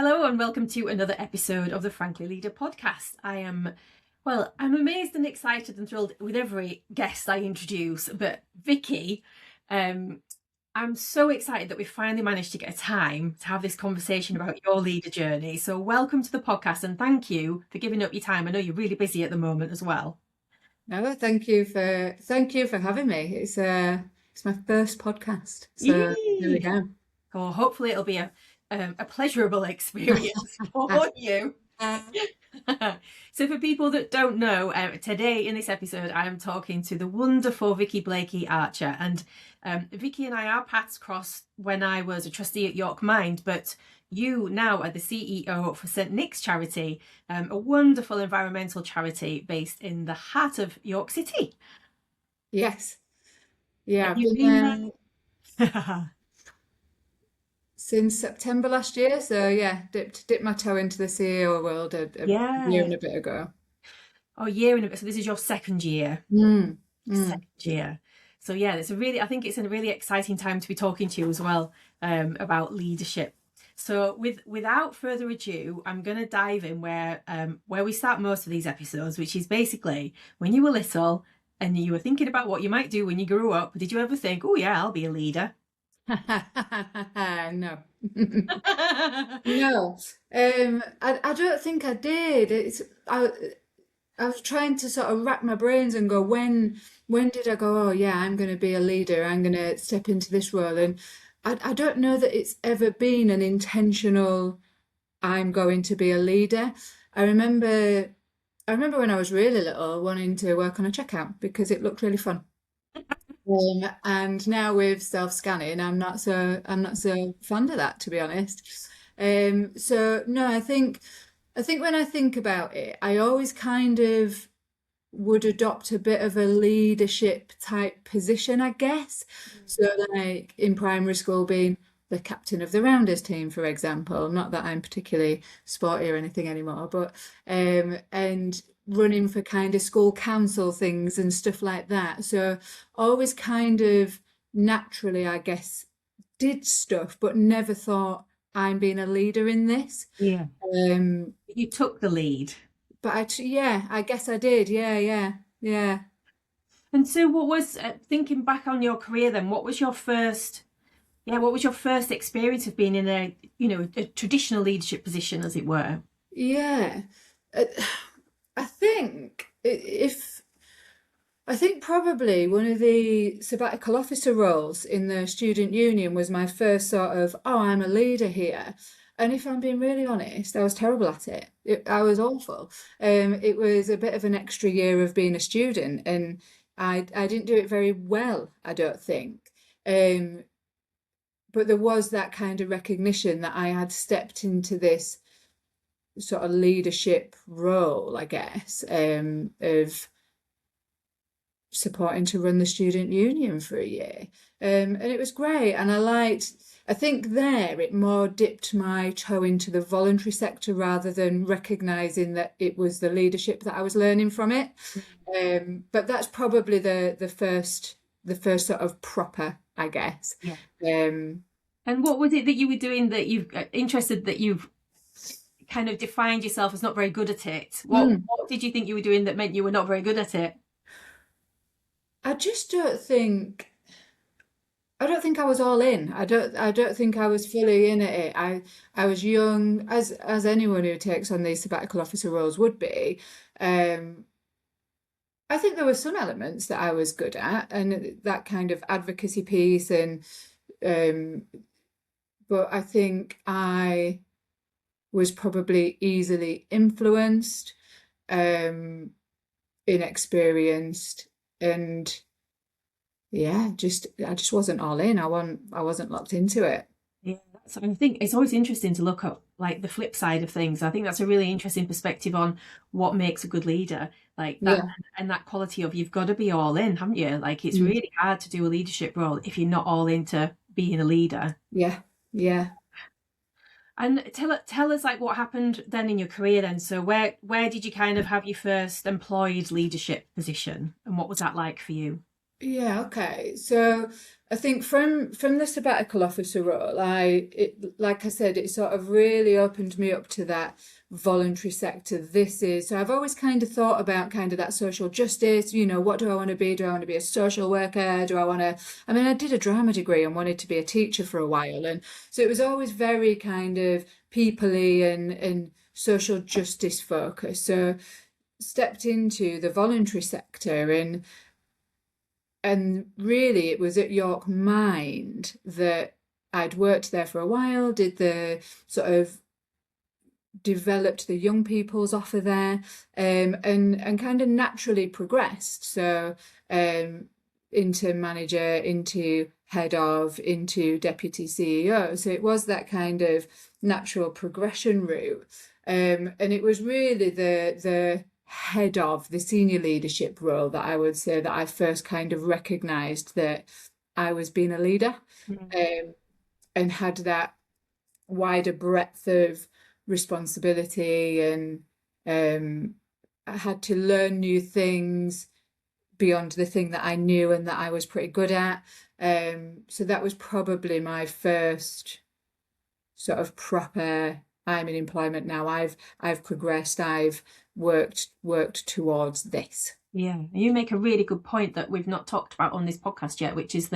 Hello and welcome to another episode of the Frankly Leader podcast. I'm amazed and excited and thrilled with every guest I introduce, but Vicky, I'm so excited that we finally managed to get a time to have this conversation about your leader journey. So welcome to the podcast and thank you for giving up your time. I know you're really busy at the moment as well. No, thank you for having me. It's my first podcast, so there we go. Oh, hopefully it'll be a pleasurable experience for you. So for people that don't know, today in this episode I am talking to the wonderful Vicky Blakey-Archer, and Vicky and our paths crossed when I was a trustee at York Mind, but you now are the CEO for St Nick's Charity, a wonderful environmental charity based in the heart of York City. Yes. Yeah, I've been since September last year. So yeah, dipped my toe into the CEO world a year and a bit ago. Oh, year and a bit. So this is your second year. Second year. So yeah, I think it's a really exciting time to be talking to you as well about leadership. So without further ado, I'm going to dive in where we start most of these episodes, which is basically when you were little and you were thinking about what you might do when you grew up. Did you ever think, oh yeah, I'll be a leader? No. No. I don't think I did. I was trying to sort of rack my brains and go, when did I go, oh yeah, I'm going to be a leader, I'm going to step into this role? And I don't know that it's ever been an intentional, I'm going to be a leader. I remember when I was really little wanting to work on a checkout because it looked really fun. And now with self-scanning, I'm not so fond of that, to be honest. So no, I think when I think about it, I always kind of would adopt a bit of a leadership type position, I guess. So like in primary school, being the captain of the rounders team, for example. Not that I'm particularly sporty or anything anymore, but and running for kind of school council things and stuff like that. So always kind of naturally, I guess, did stuff, but never thought I'm being a leader in this. Yeah. You took the lead. But I guess I did. Yeah. And so what was, thinking back on your career then, what was your first experience of being in a traditional leadership position, as it were? Yeah. I think probably one of the sabbatical officer roles in the student union was my first sort of, oh, I'm a leader here. And if I'm being really honest, I was terrible at it. I was awful. It was a bit of an extra year of being a student, and I didn't do it very well, I don't think. But there was that kind of recognition that I had stepped into this sort of leadership role, I guess, of supporting to run the student union for a year. And it was great. And I think there it more dipped my toe into the voluntary sector rather than recognising that it was the leadership that I was learning from it. But that's probably the first sort of proper, I guess. Yeah. And what was it that you were doing that you've interested that you've kind of defined yourself as not very good at it? What did you think you were doing that meant you were not very good at it? I just don't think I was all in. I don't think I was fully in at it. I was young, as anyone who takes on these sabbatical officer roles would be. I think there were some elements that I was good at, and that kind of advocacy piece, and but I think I was probably easily influenced, inexperienced, and yeah, I just wasn't all in. I wasn't locked into it. Yeah, I think it's always interesting to look at like the flip side of things. I think that's a really interesting perspective on what makes a good leader, like that, and that quality of you've got to be all in, haven't you? Like it's really hard to do a leadership role if you're not all into being a leader. Yeah. And tell us like what happened then in your career then. So where did you kind of have your first employed leadership position, and what was that like for you? Yeah, okay. So I think from the sabbatical officer role, like I said, it sort of really opened me up to that voluntary sector. So I've always kind of thought about kind of that social justice, what do I want to be? Do I want to be a social worker? Do I want to, I mean, I did a drama degree and wanted to be a teacher for a while. And so it was always very kind of people-y and social justice focused. So stepped into the voluntary sector and really it was at York Mind that I'd worked there for a while, did the sort of developed the young people's offer there, and kind of naturally progressed. So into manager, into head of, into deputy CEO. So it was that kind of natural progression route. And it was really the head of the senior leadership role that I would say that I first kind of recognized that I was being a leader, and had that wider breadth of responsibility, and I had to learn new things beyond the thing that I knew and that I was pretty good at. So that was probably my first sort of proper, I'm in employment now. I've progressed. I've worked towards this. Yeah, you make a really good point that we've not talked about on this podcast yet, which is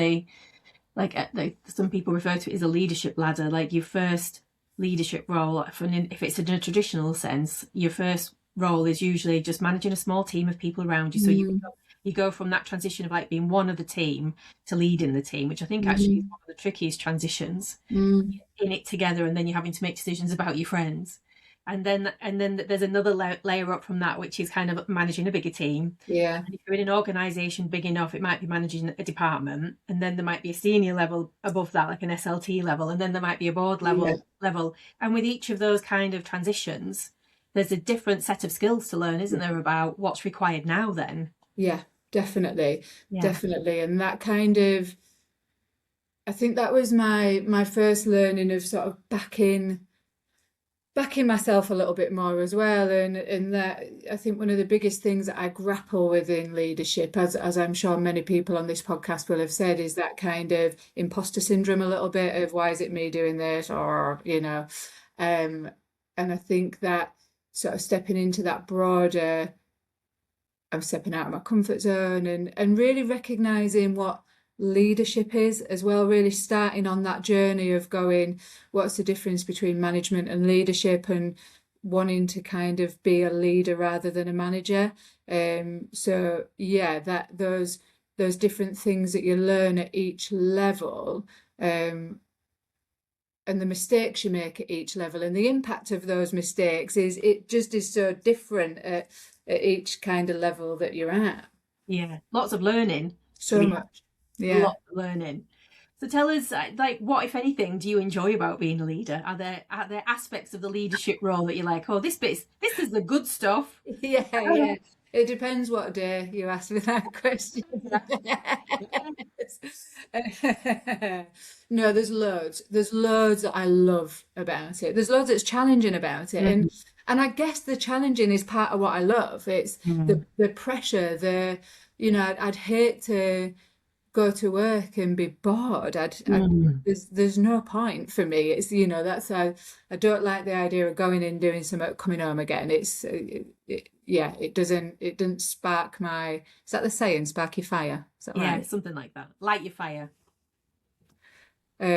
some people refer to it as a leadership ladder. Like your first leadership role, if it's in a traditional sense, your first role is usually just managing a small team of people around you. So you go from that transition of like being one of the team to leading the team, which I think actually is one of the trickiest transitions, in it together, and then you're having to make decisions about your friends. And then there's another layer up from that, which is kind of managing a bigger team. Yeah. And if you're in an organisation big enough, it might be managing a department, and then there might be a senior level above that, like an SLT level, and then there might be a board level. And with each of those kind of transitions, there's a different set of skills to learn, isn't there, about what's required now then? Yeah, definitely. Yeah. Definitely. And that kind of, I think that was my first learning of sort of backing myself a little bit more as well. And that I think one of the biggest things that I grapple with in leadership, as I'm sure many people on this podcast will have said, is that kind of imposter syndrome a little bit of why is it me doing this, or and I think that sort of stepping into that broader, I'm stepping out of my comfort zone, and really recognizing what leadership is as well, really starting on that journey of going, what's the difference between management and leadership, and wanting to kind of be a leader rather than a manager. So yeah, that those different things that you learn at each level, and the mistakes you make at each level, and the impact of those mistakes is so different at each kind of level that you're at. Yeah, lots of learning. So much. Yeah. Lots of learning. So tell us, like, what, if anything, do you enjoy about being a leader? Are there aspects of the leadership role that you're like, oh, this is the good stuff? Yeah. It depends what day you ask me that question. No, there's loads. There's loads that I love about it. There's loads that's challenging about it. And I guess the challenging is part of what I love. It's the pressure, I'd hate to go to work and be bored. There's no point for me. It's that's I don't like the idea of going in, doing something, coming home again. It doesn't spark my, is that the saying, spark your fire? Is that right? Something like that. Light your fire. But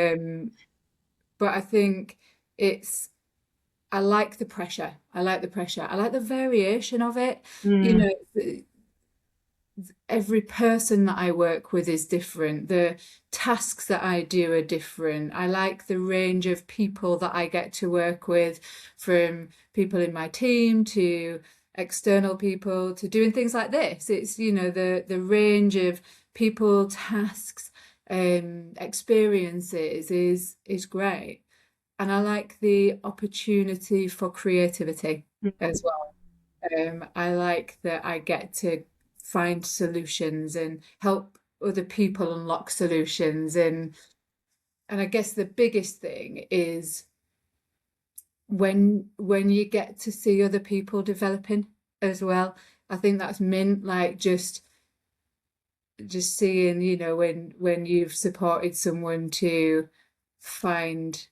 I think I like the pressure. I like the variation of it. Every person that I work with is different. The tasks that I do are different. I like the range of people that I get to work with, from people in my team to external people to doing things like this. It's, the range of people, tasks, experiences is great. And I like the opportunity for creativity as well. I like that I get to find solutions and help other people unlock solutions, and I guess the biggest thing is when you get to see other people developing as well. I think that's mint, like just just seeing, you know, when you've supported someone to find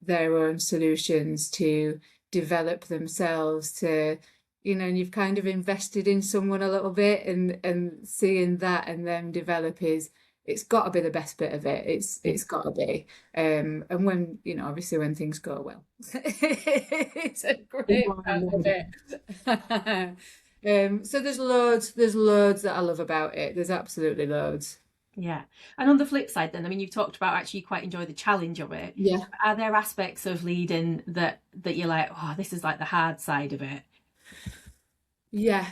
their own solutions, to develop themselves, to, you know, and you've kind of invested in someone a little bit, and seeing that and them develop is, it's got to be the best bit of it. It's got to be. And when, you know, obviously when things go well, it's a great part of it. So there's loads that I love about it. There's absolutely loads. Yeah. And on the flip side then, I mean, you've talked about actually you quite enjoy the challenge of it. Yeah. Are there aspects of leading that you're like, oh, this is like the hard side of it? Yeah.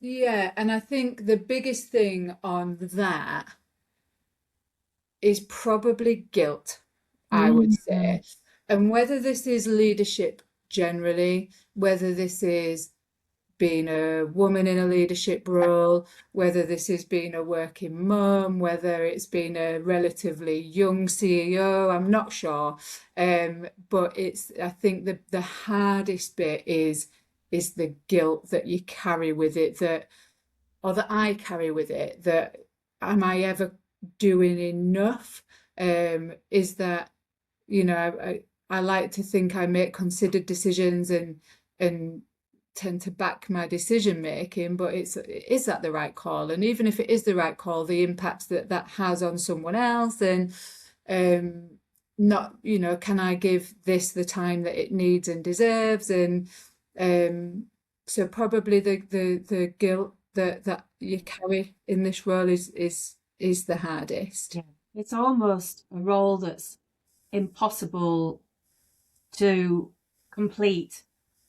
Yeah. And I think the biggest thing on that is probably guilt, I would Mm. say. And whether this is leadership generally, whether this is being a woman in a leadership role, whether this is being a working mum, whether it's been a relatively young CEO, I'm not sure. But it's, I think the hardest bit is the guilt that you carry with it, that, or that I carry with it, that am I ever doing enough? Is that, you know, I like to think I make considered decisions and tend to back my decision making, but is that the right call? And even if it is the right call, the impact that that has on someone else, and not, you know, can I give this the time that it needs and deserves? And so probably the guilt that you carry in this role is the hardest. Yeah. It's almost a role that's impossible to complete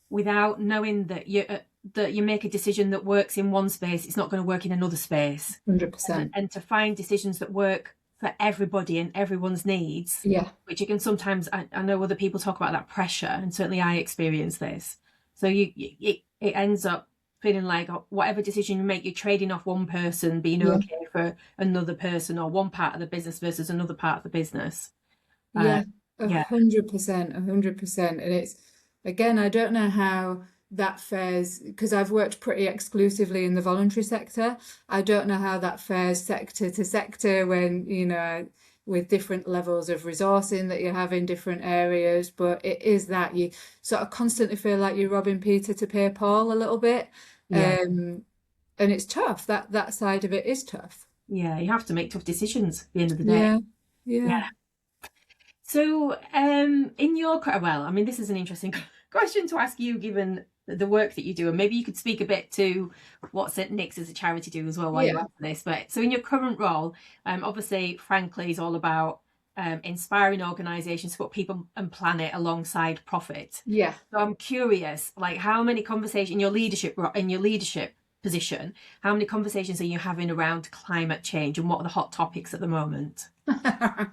without knowing that you make a decision that works in one space, it's not going to work in another space. 100%. And to find decisions that work for everybody and everyone's needs, Yeah. which you can sometimes, I know other people talk about that pressure, and certainly I experience this. So it ends up feeling like whatever decision you make, you're trading off one person being Yeah. okay for another person, or one part of the business versus another part of the business. Yeah, Yeah. 100%, 100%. And it's, again, I don't know how that fares, because I've worked pretty exclusively in the voluntary sector. I don't know how that fares sector to sector when, you know, with different levels of resourcing that you have in different areas. But it is that you sort of constantly feel like you're robbing Peter to pay Paul a little bit. Yeah. And it's tough. That side of it is tough. Yeah, you have to make tough decisions at the end of the day. Yeah, yeah. Yeah. So, in your, well, I mean, this is an interesting question to ask you, given the work that you do, and maybe you could speak a bit to what St. Nick's as a charity do as well while you answer this. But so, in your current role, obviously, Frankly is all about inspiring organisations to put people and planet alongside profit. Yeah. So I'm curious, like, how many conversations in your leadership position, how many conversations are you having around climate change, and what are the hot topics at the moment? I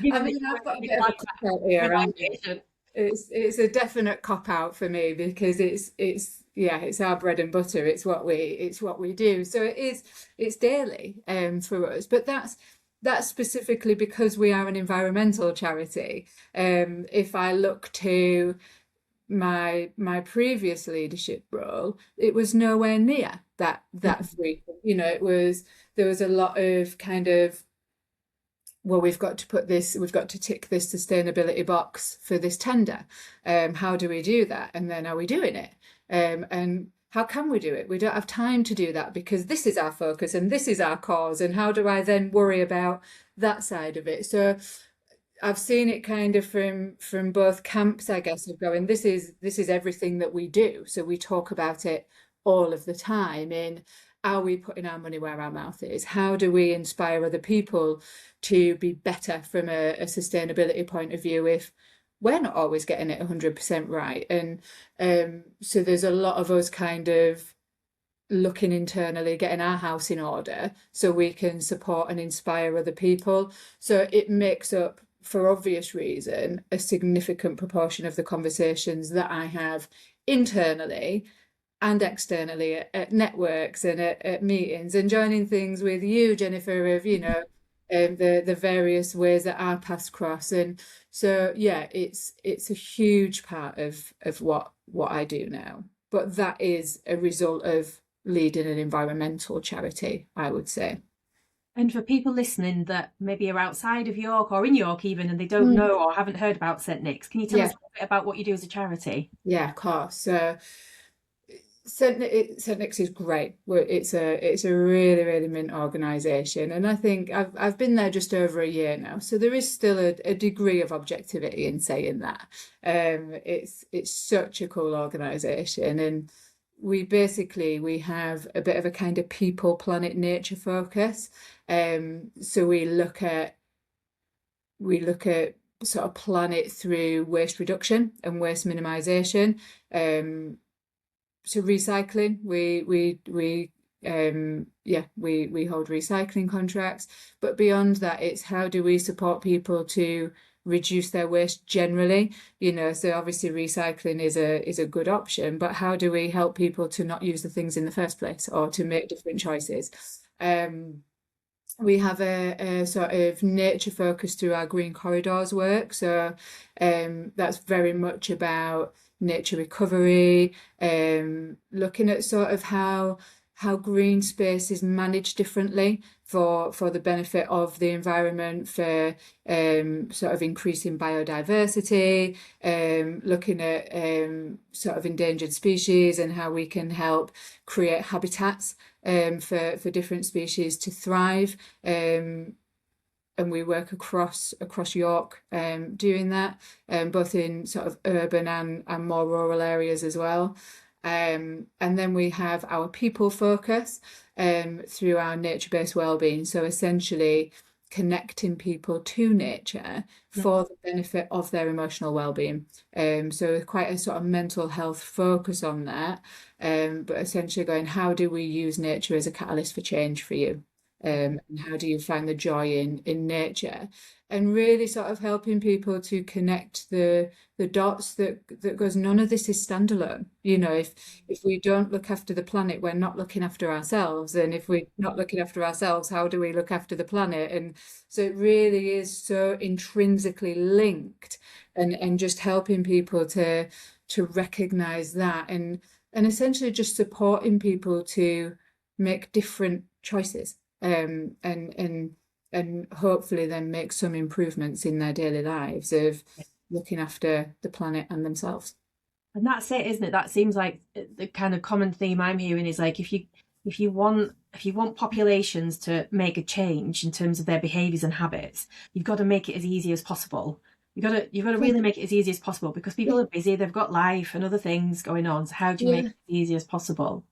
mean, I've got a bit of a cop out here. It's a definite cop out for me, because it's our bread and butter. It's what we do. So it's daily for us. But that's specifically because we are an environmental charity. If I look to my previous leadership role, it was nowhere near that frequent. You know, there was a lot of kind of, well, we've got to tick this sustainability box for this tender. How do we do that? And then, are we doing it? And how can we do it? We don't have time to do that because this is our focus and this is our cause. And how do I then worry about that side of it? So I've seen it kind of from both camps, I guess, of going, this is everything that we do. So we talk about it all of the time. In, are we putting our money where our mouth is? How do we inspire other people to be better from a sustainability point of view if we're not always getting it 100% right? And so there's a lot of us kind of looking internally, getting our house in order so we can support and inspire other people. So it makes up, for obvious reason, a significant proportion of the conversations that I have internally and externally at networks and at meetings, and joining things with you, Jennifer, of, you know, the various ways that our paths cross. And so, yeah, it's a huge part of what I do now. But that is a result of leading an environmental charity, I would say. And for people listening that maybe are outside of York or in York even, and they don't Mm. know or haven't heard about St Nick's, can you tell us Yeah, a bit about what you do as a charity? yeah, of course. So St Nick's is great. It's a really really mint organisation, and I think I've been there just over a year now, so there is still a degree of objectivity in saying that. It's such a cool organisation, and we have a bit of a kind of people, planet, nature focus. So we look at sort of planet through waste reduction and waste minimization. So recycling, we hold recycling contracts, but beyond that, it's how do we support people to reduce their waste generally? So obviously recycling is a good option, but how do we help people to not use the things in the first place or to make different choices? We have a sort of nature focus through our green corridors work. So that's very much about nature recovery, looking at sort of how green space is managed differently for the benefit of the environment, for sort of increasing biodiversity, looking at sort of endangered species and how we can help create habitats for different species to thrive. And we work across York doing that, both in sort of urban and more rural areas as well. And then we have our people focus through our nature-based wellbeing. So essentially connecting people to nature Yeah. for the benefit of their emotional well-being. So quite a sort of mental health focus on that. But essentially going, how do we use nature as a catalyst for change for you? And how do you find the joy in nature? And really sort of helping people to connect the dots that goes, none of this is standalone. If we don't look after the planet, we're not looking after ourselves. And if we're not looking after ourselves, how do we look after the planet? And so it really is so intrinsically linked, and just helping people to recognize that, and essentially just supporting people to make different choices, and hopefully then make some improvements in their daily lives of looking after the planet and themselves. And that's it, isn't it? That seems like the kind of common theme I'm hearing is like if you want populations to make a change in terms of their behaviours and habits, you've got to make it as easy as possible. You've got to Yeah, really make it as easy as possible because people yeah, are busy, they've got life and other things going on. So how do you make it yeah. as easy as possible?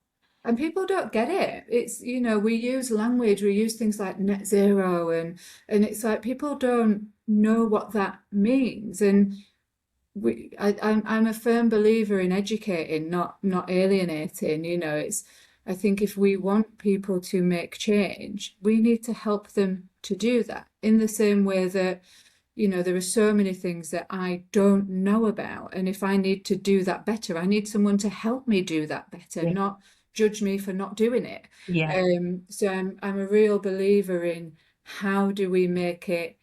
And people don't get it. It's, we use language, we use things like net zero, and it's like people don't know what that means. And I'm a firm believer in educating, not alienating. I think if we want people to make change, we need to help them to do that in the same way that, there are so many things that I don't know about. And if I need to do that better, I need someone to help me do that better, Yeah. not judge me for not doing it. Yeah. So I'm a real believer in how do we make it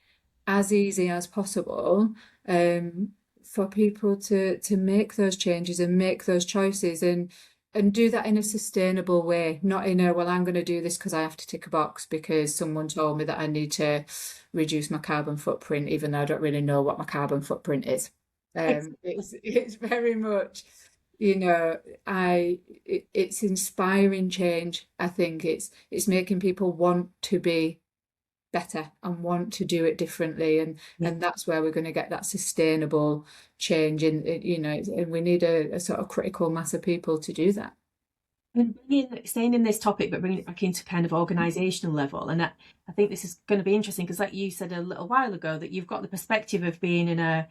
as easy as possible, for people to make those changes and make those choices, and do that in a sustainable way, not in a, well, I'm going to do this because I have to tick a box because someone told me that I need to reduce my carbon footprint, even though I don't really know what my carbon footprint is. It's very much, it's inspiring change. I think it's making people want to be better and want to do it differently, Yeah. and that's where we're going to get that sustainable change and we need a sort of critical mass of people to do that. And staying in this topic, but bringing it back into kind of organisational level, and I think this is going to be interesting because, like you said a little while ago, that you've got the perspective of being in an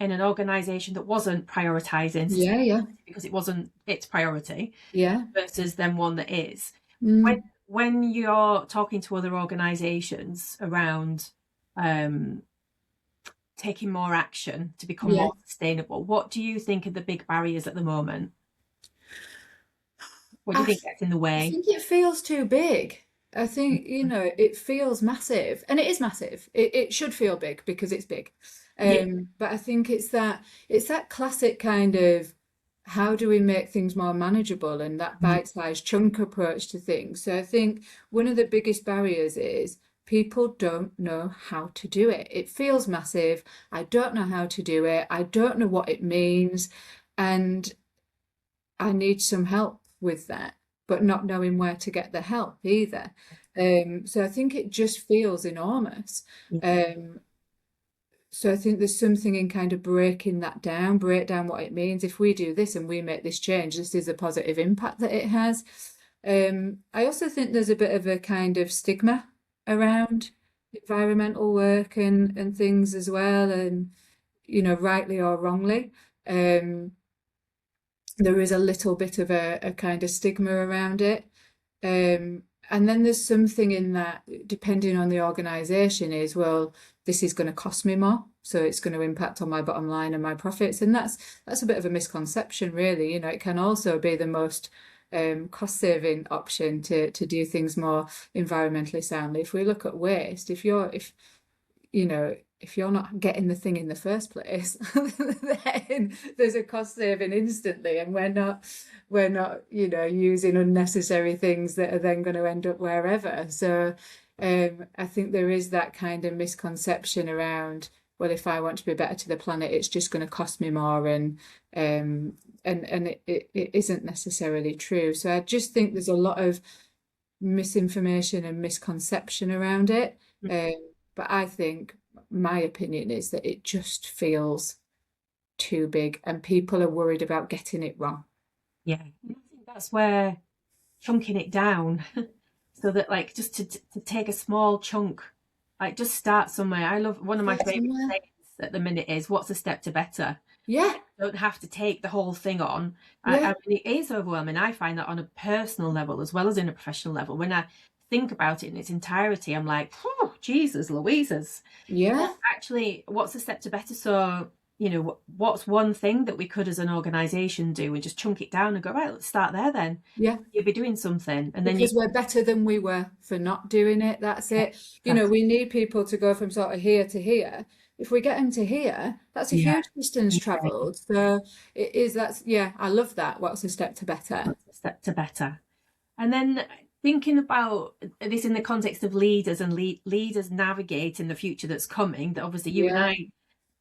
organisation that wasn't prioritising Yeah, yeah, sustainability because it wasn't its priority, yeah. versus then one that is. Mm, When you're talking to other organisations around taking more action to become yeah. more sustainable, what do you think are the big barriers at the moment? What do you I, think gets in the I way? think it feels too big. I think, it feels massive, and it is massive. It should feel big because it's big. Yeah. But I think it's that classic kind of, how do we make things more manageable, and that bite-sized chunk approach to things. So I think one of the biggest barriers is people don't know how to do it. It feels massive. I don't know how to do it. I don't know what it means. And I need some help with that, but not knowing where to get the help either. So I think it just feels enormous. So I think there's something in kind of breaking that down, break down what it means. If we do this and we make this change, this is the positive impact that it has. I also think there's a bit of a kind of stigma around environmental work and things as well, and rightly or wrongly. There is a little bit of a kind of stigma around it. And then there's something in that, depending on the organisation, is, well, this is going to cost me more, so it's going to impact on my bottom line and my profits. And that's a bit of a misconception, really. It can also be the most cost-saving option to do things more environmentally soundly. If we look at waste, if you're not getting the thing in the first place, then there's a cost saving instantly, and we're not using unnecessary things that are then going to end up wherever. So I think there is that kind of misconception around, well, if I want to be better to the planet, it's just going to cost me more, and it isn't necessarily true. So I just think there's a lot of misinformation and misconception around it. But I think my opinion is that it just feels too big, and people are worried about getting it wrong. Yeah, I think that's where chunking it down, so that just to take a small chunk, just start somewhere. I love, one of my favorite things at the minute is, what's a step to better? Yeah. You don't have to take the whole thing on. I mean, it is overwhelming. I find that on a personal level as well as in a professional level. When I think about it in its entirety, I'm like, oh, Jesus Louises. Yeah. Actually, what's a step to better? So, what's one thing that we could as an organisation do, and just chunk it down and go, right, let's start there then. Yeah. You'll be doing something. And then because we're better than we were for not doing it. That's it. We need people to go from sort of here to here. If we get them to here, that's a huge distance travelled. So it is, I love that. What's a step to better? What's a step to better? And then thinking about this in the context of leaders and leaders navigating the future that's coming, that obviously you and I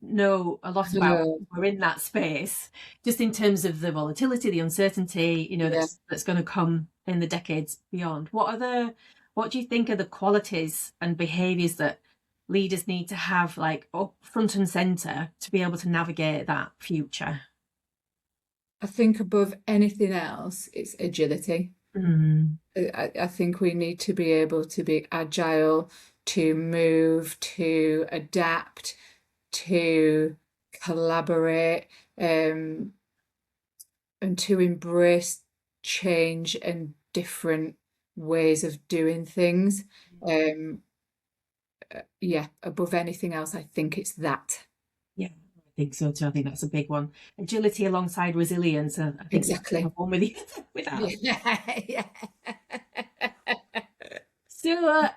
know a lot about. We're in that space, just in terms of the volatility, the uncertainty, that's going to come in the decades beyond. What do you think are the qualities and behaviours that leaders need to have up front and centre to be able to navigate that future? I think above anything else, it's agility. I think we need to be able to be agile, to move, to adapt, to collaborate, and to embrace change and different ways of doing things. Above anything else, I think it's that. Yeah, I think so too. I think that's a big one. Agility alongside resilience. I think exactly. One with you with that. Yeah. So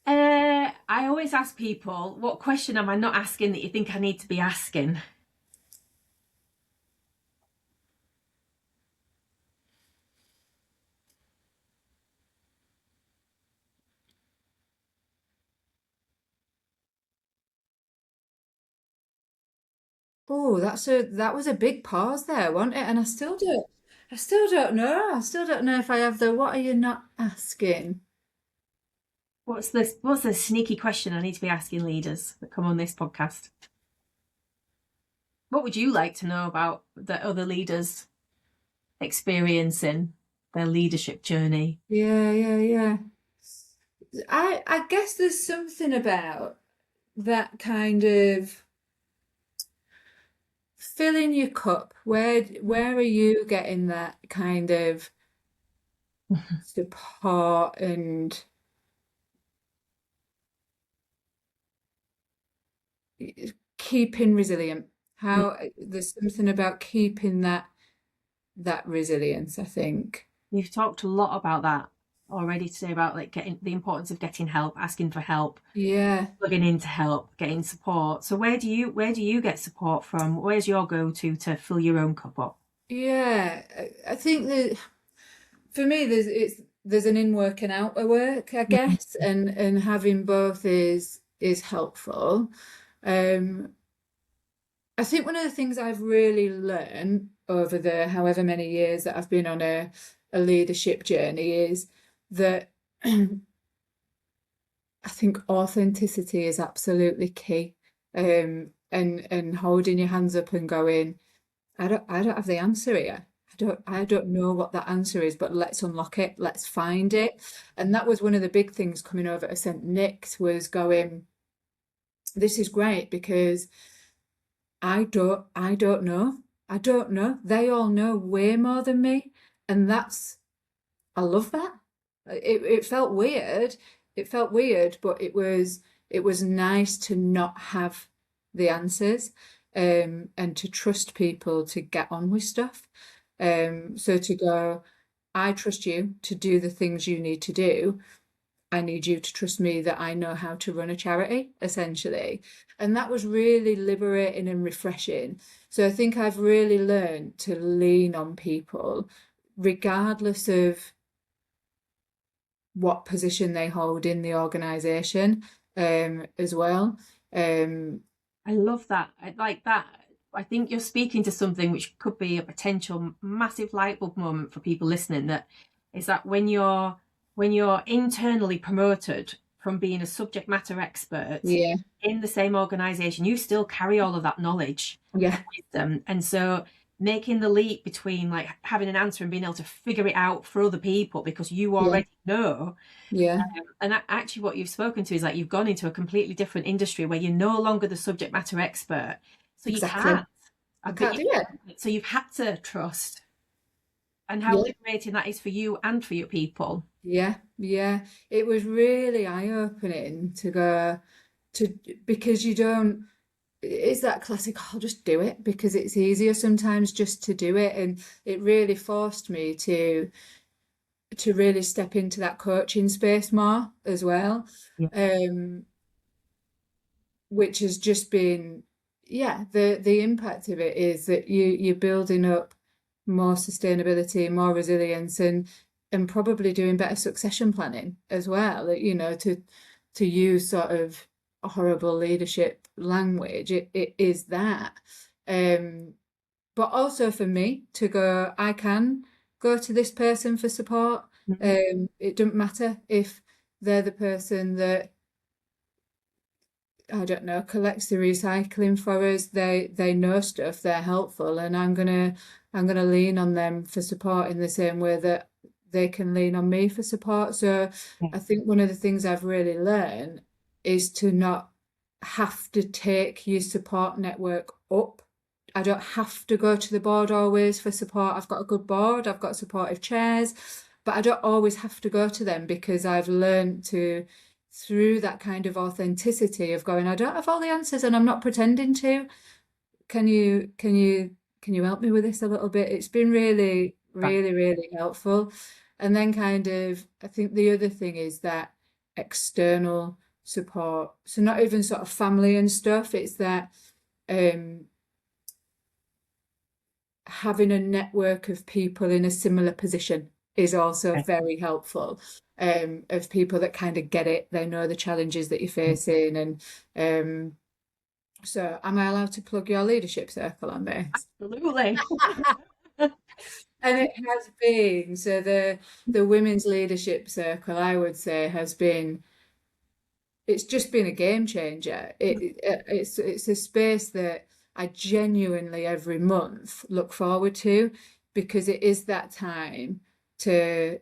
I always ask people, what question am I not asking that you think I need to be asking? Oh, that was a big pause there, wasn't it? And I still don't know. I still don't know if I have the what are you not asking? What's the sneaky question I need to be asking leaders that come on this podcast? What would you like to know about the other leaders experiencing their leadership journey? Yeah. I guess there's something about that kind of filling your cup. Where are you getting that kind of support and keeping resilient? How there's something about keeping that resilience, I think. You've talked a lot about that already today, about getting the importance of getting help, asking for help, plugging in to help, getting support. So where do you get support from? Where's your go-to to fill your own cup up? yeah, I think that for me, there's an in work and out of work, I guess, and having both is helpful. Um, I think one of the things I've really learned over the however many years that I've been on a leadership journey is that I think authenticity is absolutely key. And holding your hands up and going, I don't have the answer here. I don't know what that answer is, but let's unlock it, let's find it. And that was one of the big things coming over to St. Nick's was going, this is great because I don't know. I don't know. They all know way more than me. And I love that. It felt weird. It felt weird, but it was nice to not have the answers, and to trust people to get on with stuff. So to go, I trust you to do the things you need to do. I need you to trust me that I know how to run a charity, essentially. And that was really liberating and refreshing. So I think I've really learned to lean on people, regardless of what position they hold in the organization, as well. I love that. I like that. I think you're speaking to something which could be a potential massive light bulb moment for people listening. That is that when you're internally promoted from being a subject matter expert Yeah, in the same organization, you still carry all of that knowledge yeah, and wisdom. And so making the leap between like having an answer and being able to figure it out for other people because you yeah, already know. yeah, And actually, what you've spoken to is like you've gone into a completely different industry where you're no longer the subject matter expert. So you exactly. can't. I But can't do it. so you've had to trust. And how Yeah, liberating that is for you and for your people. yeah, yeah. It was really eye-opening to go to because you don't. It's that classic, I'll just do it because it's easier sometimes just to do it. And it really forced me to really step into that coaching space more as well. Yeah. Um, which has just been, yeah, the impact of it is that you're building up more sustainability, more resilience, and probably doing better succession planning as well, to use sort of horrible leadership language. It is that. Um, but also for me to go, I can go to this person for support. Mhm. It doesn't matter if they're the person that, I don't know, collects the recycling for us. They know stuff, they're helpful, and I'm gonna lean on them for support in the same way that they can lean on me for support. So Yeah. I think one of the things I've really learned is to not have to take your support network up. I don't have to go to the board always for support. I've got a good board, I've got supportive chairs, but I don't always have to go to them because I've learned to, through that kind of authenticity of going, I don't have all the answers and I'm not pretending to. Can you help me with this a little bit? It's been really, Right. really, really helpful. And then kind of, I think the other thing is that external support. So not even sort of family and stuff, it's that um having a network of people in a similar position is also Okay. very helpful. Of people that kind of get it, they know the challenges that you're facing, and so am I allowed to plug your leadership circle on this? Absolutely. And it has been, so the women's leadership circle, I would say, it's just been a game changer. It's a space that I genuinely every month look forward to because it is that time to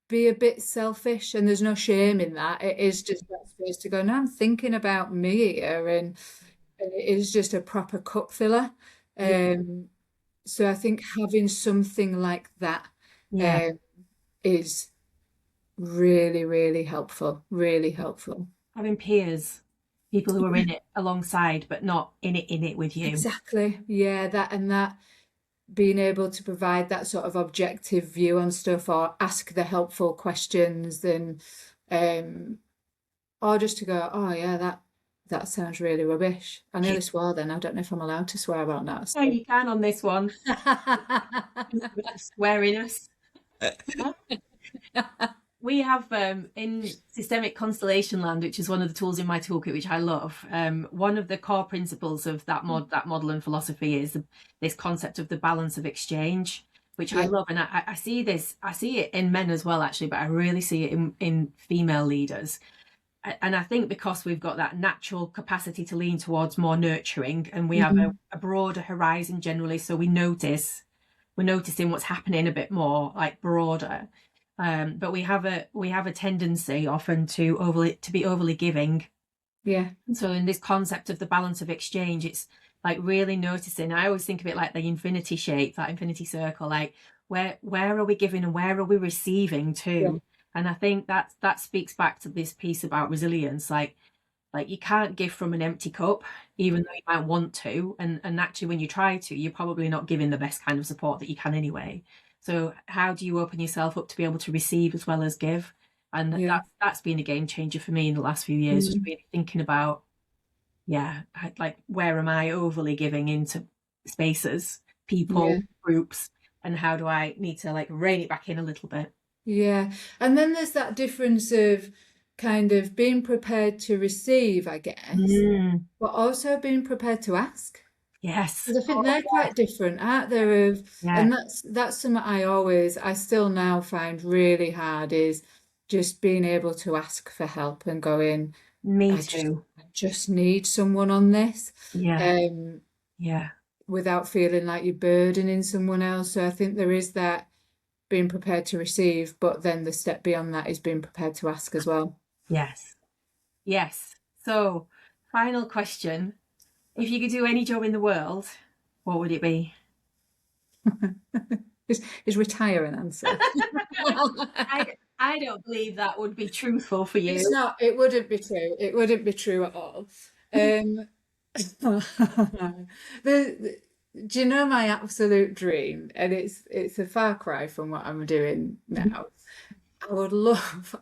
be a bit selfish, and there's no shame in that. It is just that space to go, no, I'm thinking about me here, and it is just a proper cup filler. Yeah. Um, so I think having something like that Yeah. um, is really, really helpful, really helpful. Having peers, people who are in it alongside, but not in it with you. Exactly. Yeah, that being able to provide that sort of objective view on stuff or ask the helpful questions, and um or just to go, oh yeah, that sounds really rubbish. I nearly swore then. I don't know if I'm allowed to swear or not. Yeah, you can on this one. A bit of sweariness. We have in Systemic Constellation Land, which is one of the tools in my toolkit, which I love. One of the core principles of that model and philosophy is this concept of the balance of exchange, which I love, and I see this. I see it in men as well, actually, but I really see it in female leaders. And I think because we've got that natural capacity to lean towards more nurturing, and we have a broader horizon generally, so we're noticing what's happening a bit more, like broader. But we have a tendency often to be overly giving. Yeah. And so in this concept of the balance of exchange, it's like really noticing. I always think of it like the infinity shape, that infinity circle, like where are we giving and where are we receiving too? Yeah. And I think that speaks back to this piece about resilience. Like you can't give from an empty cup, even though you might want to. And actually, when you try to, you're probably not giving the best kind of support that you can anyway. So how do you open yourself up to be able to receive as well as give? And that's been a game changer for me in the last few years, just really thinking about, like where am I overly giving into spaces, people, groups, and how do I need to like rein it back in a little bit? Yeah. And then there's that difference of kind of being prepared to receive, I guess, but also being prepared to ask. Yes. Because I think they're quite different, aren't they? And that's something I still now find really hard, is just being able to ask for help and go in. Me too. I just need someone on this. Yeah. Without feeling like you're burdening someone else. So I think there is that being prepared to receive, but then the step beyond that is being prepared to ask as well. Yes. So, final question. If you could do any job in the world, what would it be? Is retire an answer? I don't believe that would be truthful for you. It's not. It wouldn't be true. It wouldn't be true at all. Do you know my absolute dream? And it's a far cry from what I'm doing now. I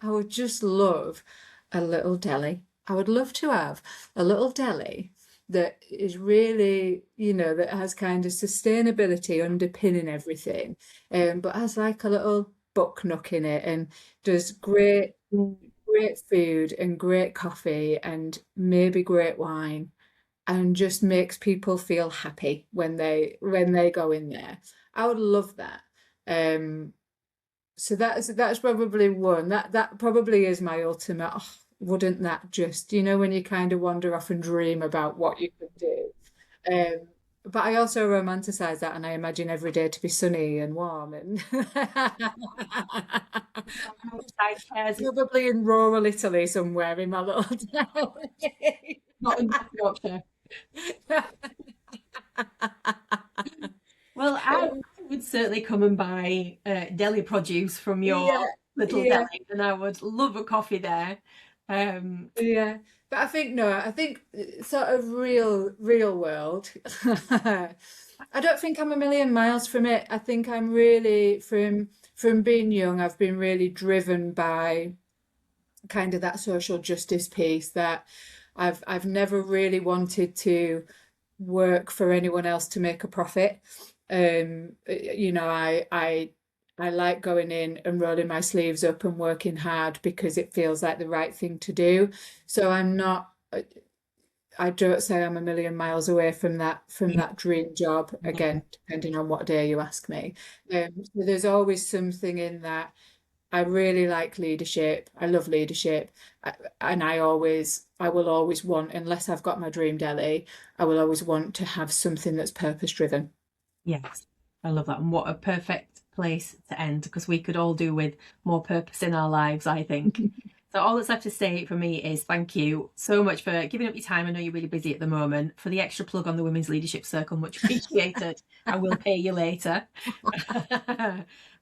would just love a little deli. I would love to have a little deli that is really, that has kind of sustainability underpinning everything, but has like a little book nook in it and does great food and great coffee and maybe great wine, and just makes people feel happy when they go in there. I would love that. So that's probably one. That probably is my ultimate. Oh, wouldn't that just, when you kind of wander off and dream about what you could do. But I also romanticize that, and I imagine every day to be sunny and warm and probably in rural Italy somewhere in my little town. Not in Yorkshire. Well, I would certainly come and buy deli produce from your little deli, and I would love a coffee there. But I think sort of real world. I don't think I'm a million miles from it. I think I'm really from being young, I've been really driven by kind of that social justice piece, that I've never really wanted to work for anyone else to make a profit. I like going in and rolling my sleeves up and working hard because it feels like the right thing to do. So I don't say I'm a million miles away from that dream job, again, depending on what day you ask me. So there's always something in that. I really like leadership. I love leadership. And I will always want, unless I've got my dream deli, I will always want to have something that's purpose driven. Yes, I love that. And what a perfect place to end, because we could all do with more purpose in our lives, I think. So all that's left to say for me is thank you so much for giving up your time. I know you're really busy at the moment. For the extra plug on the Women's Leadership Circle, much appreciated. I will pay you later.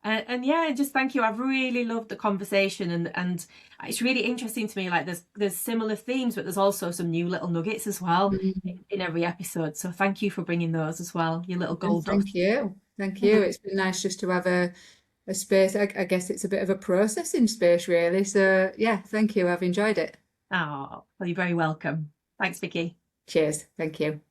And just thank you. I've really loved the conversation, and it's really interesting to me. Like there's similar themes, but there's also some new little nuggets as well in every episode. So thank you for bringing those as well. Your little gold. Thank you. It's been nice just to have a space. I guess it's a bit of a processing space, really. So yeah, thank you. I've enjoyed it. Oh, well, you're very welcome. Thanks, Vicky. Cheers. Thank you.